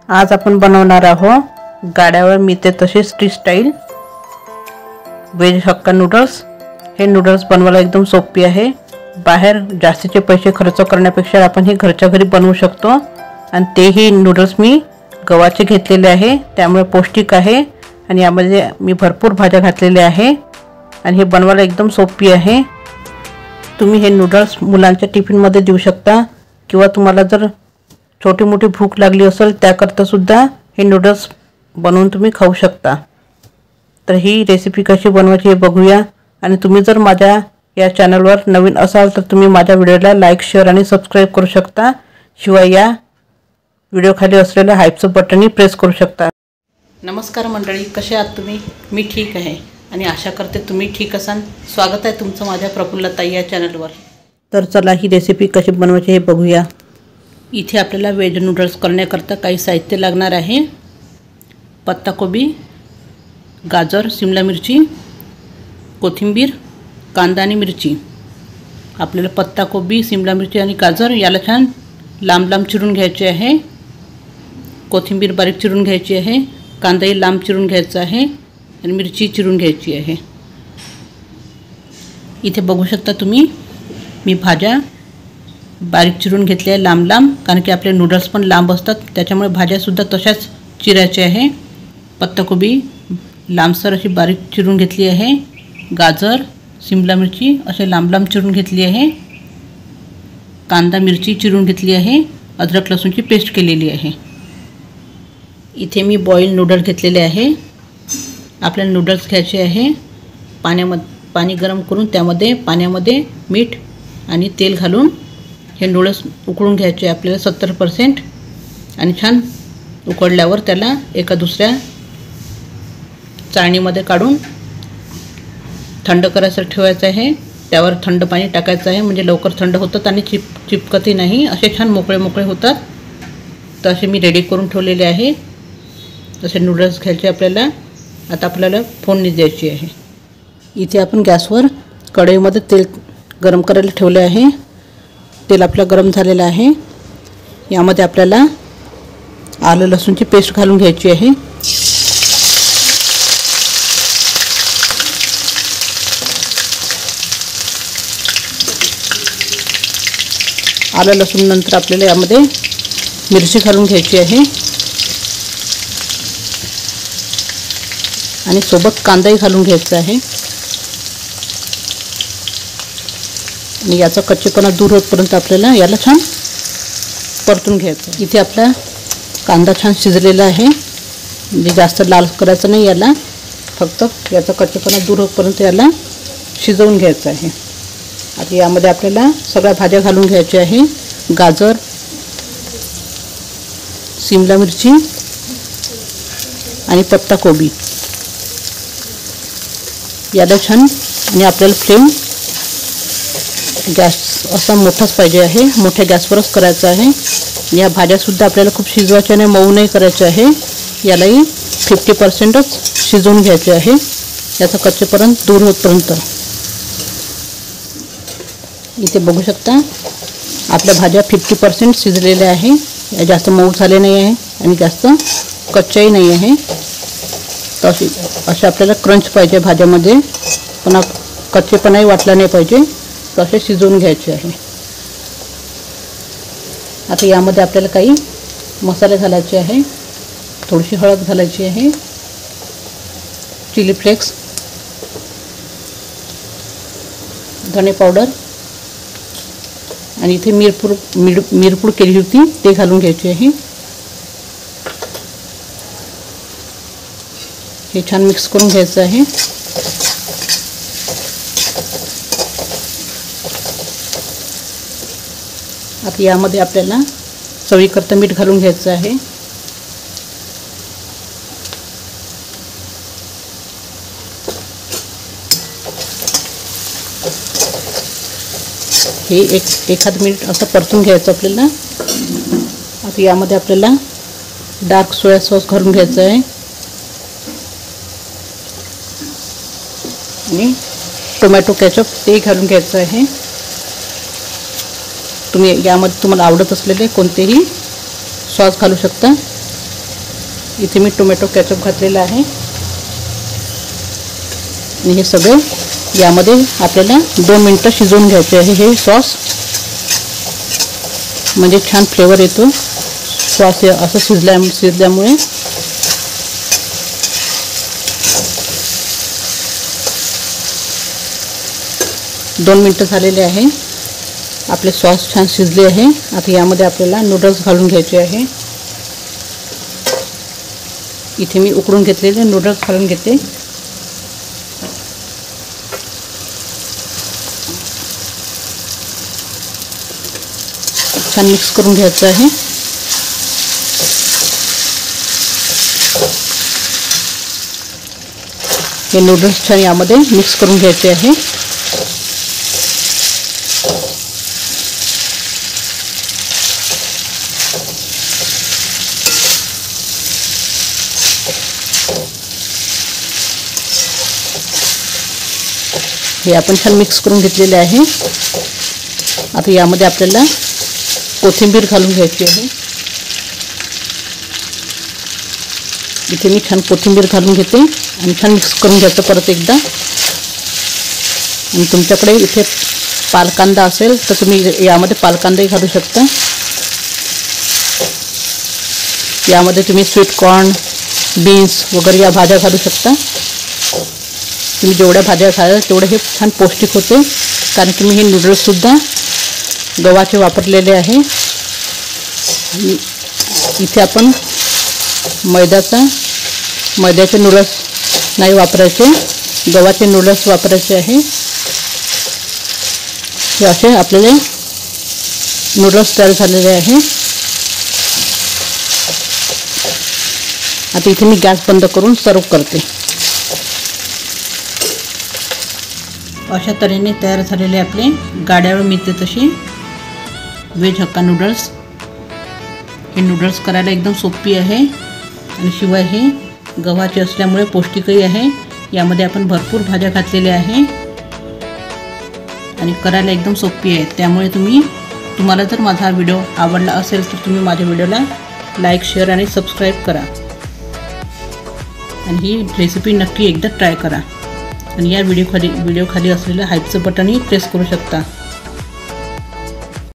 आज आपण बनवणार आहोत गाड्यावर मिळते तसे street style veg hakka noodles. हे नूडल्स बनवायला एकदम सोपी आहे। बाहेर जास्तीचे पैसे खर्च करण्यापेक्षा आपण हे घरच्या घरी बनवू शकतो। आणि तेही नूडल्स मी गव्हाचे घेतलेले आहे, त्यामुळे पौष्टिक आहे। आणि यामध्ये मी भरपूर भाज्या घातलेल्या आहे आणि हे बनवायला एकदम सोपी आहे। तुम्ही हे नूडल्स मुलांच्या टिफिनमध्ये देऊ शकता किंवा तुम्हाला जर छोटी मोठी भूक लागली असेल त्याकरता सुद्धा हे नूडल्स बनवून तुम्ही खाऊ शकता। तर ही रेसिपी कशी बनवायची हे बघूया। आणि तुम्ही जर माझ्या या चॅनलवर नवीन असाल तर तुम्ही माझ्या व्हिडिओला लाईक, शेअर आणि सबस्क्राइब करू शकता। शिवाय या व्हिडिओ खाली असलेल्या हाईपचं बटनही प्रेस करू शकता। नमस्कार मंडळी, कसे आहात तुम्ही? मी ठीक आहे आणि आशा करते तुम्ही ठीक असाल। स्वागत आहे तुमचं माझ्या प्रफुल्लताई या चॅनलवर। तर चला ही रेसिपी कशी बनवायची हे बघूया। इथे आपल्याला वेज नूडल्स करण्याकरता काही साहित्य लागणार आहे। पत्ताकोबी, गाजर, शिमला मिरची, कोथिंबीर, कांदा आणि मिरची। आपल्याला पत्ताकोबी, शिमला मिरची आणि गाजर याला छान लांब लांब चिरून घ्यायचे आहे। कोथिंबीर बारीक चिरून घ्यायची आहे, कांदाही लांब चिरून घ्यायचा आहे आणि मिरची चिरून घ्यायची आहे। इथे बघू शकता तुम्ही मी भाज्या बारीक चिरून घेतल्या आहे लांब लांब, कारण की आपले नूडल्स पण लांब असतात त्याच्यामुळे भाज्यासुद्धा तशाच चिरायच्या आहे। पत्ताकोबी लांबसर अशी बारीक चिरून घेतली आहे, गाजर, शिमला मिरची असे लांब लांब चिरून घेतली आहे, कांदा मिरची चिरून घेतली आहे, अद्रक लसूणची पेस्ट केलेली आहे। इथे मी बॉईल नूडल्स घेतलेले आहे। आपल्याला नूडल्स घ्यायचे आहे, पाणी गरम करून त्यामध्ये पाण्यामध्ये मीठ आणि तेल घालून हे नूडल्स उकळून घ्यायचे आपल्याला 70%। आणि छान उकळल्यावर त्याला एका दुसऱ्या चाळणीमध्ये काढून थंड करायसाठी ठेवायचं आहे। त्यावर थंड पाणी टाकायचं आहे, म्हणजे लवकर थंड होतात आणि चिपकतही नाही, असे छान मोकळे मोकळे होतात। तर असे मी रेडी करून ठेवलेले आहे। असे नूडल्स घ्यायचे आपल्याला। आता आपल्याला फोडणी द्यायची आहे। इथे आपण गॅसवर कढईमध्ये तेल गरम करायला ठेवले आहे। तेल आपलं गरम झालेलं आहे। यामध्ये आपल्याला आलं लसूणची पेस्ट घालून घ्यायची आहे। आलं लसूण नंतर आपल्याला यामध्ये मिरची घालून घ्यायची आहे आणि सोबत कांदाही घालून घ्यायचा आहे आणि याचा कच्चेपणा दूर होईपर्यंत आपल्याला याला छान परतून घ्यायचं। इथे आपला कांदा छान शिजलेला आहे, म्हणजे जास्त लाल करायचं नाही याला, फक्त याचा कच्चेपणा दूर होईपर्यंत याला शिजवून घ्यायचं आहे। आता यामध्ये आपल्याला सगळ्या भाज्या घालून घ्यायच्या आहे। गाजर, शिमला मिरची आणि पत्ताकोबी याला छान, आणि आपल्याला फ्लेम गॅस असा मोठाच पाहिजे आहे, मोठ्या गॅसवरच करायचं आहे। आणि या भाज्यासुद्धा आपल्याला खूप शिजवायच्या नाही, मऊ नाही करायचे आहे। यालाही 50%च शिजवून घ्यायचे आहे, याचा कच्चेपणा दूर होईपर्यंत। इथे बघू शकता आपल्या भाज्या 50% शिजलेल्या आहे, या जास्त मऊ झाले नाही आहे आणि जास्त कच्च्याही नाही आहे। तर असे आपल्याला क्रंच पाहिजे भाज्यामध्ये, पण कच्चेपणाही वाटला नाही पाहिजे, तसे शिजवून घ्यायचे आहे। आता यामध्ये आपल्याला काही मसाले घालायचे आहे। थोडीशी हळद घालायची आहे, चिली फ्लेक्स, धणे पावडर आणि इथे मिरपूड केली होती ते घालून घ्यायची आहे। हे छान मिक्स करून घ्यायचं आहे। आता यामध्ये आपल्याला चवीकरता मीठ घालून घ्यायचं आहे। हे एखाद मिनिट असं परतून घ्यायचं आपल्याला। आता यामध्ये आपल्याला डार्क सोया सॉस घालून घ्यायचं आहे आणि टोमॅटो केचप ते घालून घ्यायचं आहे। तुम्ही यामध्ये तुम्हाला आवडत असलेले कोणतेही सॉस घालू शकता। इथे मी टोमॅटो केचप घातलेला आहे आणि हे सगळे यामध्ये आपल्याला 2 मिनिटं शिजवून घ्यायचे आहे। हे सॉस म्हणजे छान फ्लेवर येतो सॉस असं शिजल्यामुळे। दोन मिनिटं झालेले आहे। आपले सॉस छान शिजले आहे। आता यामध्ये आपल्याला नूडल्स घालून घ्यायचे आहे। इथे मी उकडून घेतलेले नूडल्स घालून घेते। छान मिक्स करून घ्यायचं आहे। हे नूडल्स छान यामध्ये मिक्स करून घ्यायचे आहे। हे आपण छान मिक्स करून घेतलेले आहे। आता यामध्ये आपल्याला कोथिंबीर घालून घ्यायची आहे। इथे मी छान कोथिंबीर घालून घेते आणि छान मिक्स करून घ्यायचं परत एकदा। आणि तुमच्याकडे इथे पालकांदा असेल तर तुम्ही यामध्ये पालकांदाही घालू शकता। यामध्ये तुम्ही स्वीट कॉर्न, बीन्स वगैरे या भाज्या घालू शकता। तुम्ही जेवढ्या भाज्या खाल तेवढे हे छान पौष्टिक होते, कारण की मी हे नूडल्ससुद्धा गव्हाचे वापरलेले आहे। आणि इथे आपण मैद्याचे नूडल्स नाही वापरायचे, गव्हाचे नूडल्स वापरायचे आहे। हे असे आपल्याला नूडल्स तयार झालेले आहे। आता इथे मी गॅस बंद करून सर्व करते। अशा तऱ्हेने तयार झालेले आपले गाड्यावर मिळते तसे व्हेज हक्का नूडल्स। हे नूडल्स करायला एकदम सोपी आहे आणि शिवाय हे गव्हाचे असल्यामुळे पौष्टिकही आहे। यामध्ये आपण भरपूर भाज्या घातलेल्या आहे आणि करायला एकदम सोपी आहे। त्यामुळे तुम्हाला जर माझा व्हिडिओ आवडला असेल तर तुम्ही माझ्या व्हिडिओला लाईक, शेअर आणि सबस्क्राईब करा आणि ही रेसिपी नक्की एकदा ट्राय करा। आणि या व्हिडिओ खाली असलेलं हाईपचं बटनही प्रेस करू शकता।